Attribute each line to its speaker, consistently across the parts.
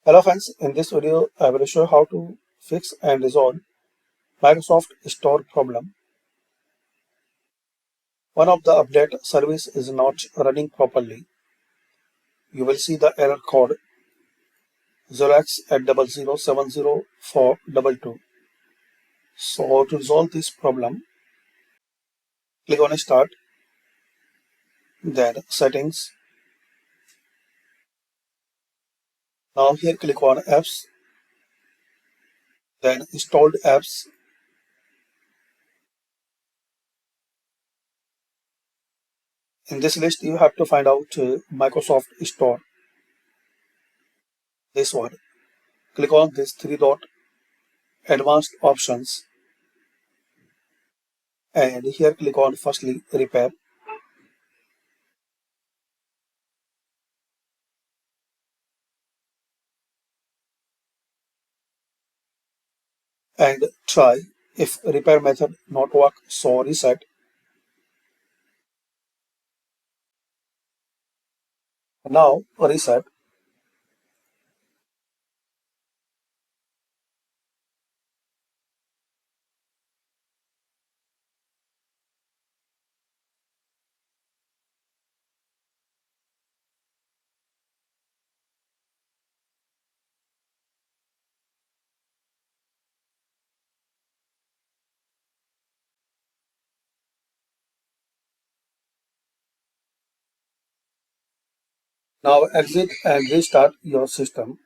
Speaker 1: Hello friends, in this video I will show how to fix and resolve Microsoft Store problem. One of the update service is not running properly. You will see the error code 0x@00704222. So to resolve this problem, click on Start, then Settings. Now here click on Apps, then Installed Apps. In this list you have to find out Microsoft Store. This one. Click on this three dot Advanced Options. And here click on firstly Repair. And try. If repair method not work, so reset. Now reset. Now exit and restart your system.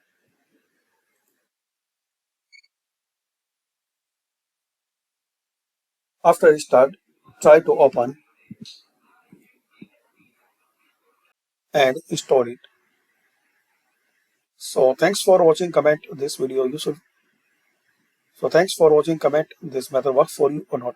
Speaker 1: After restart, try to open and install it. So thanks for watching. Comment this video useful. So thanks for watching. Comment this method works for you or not.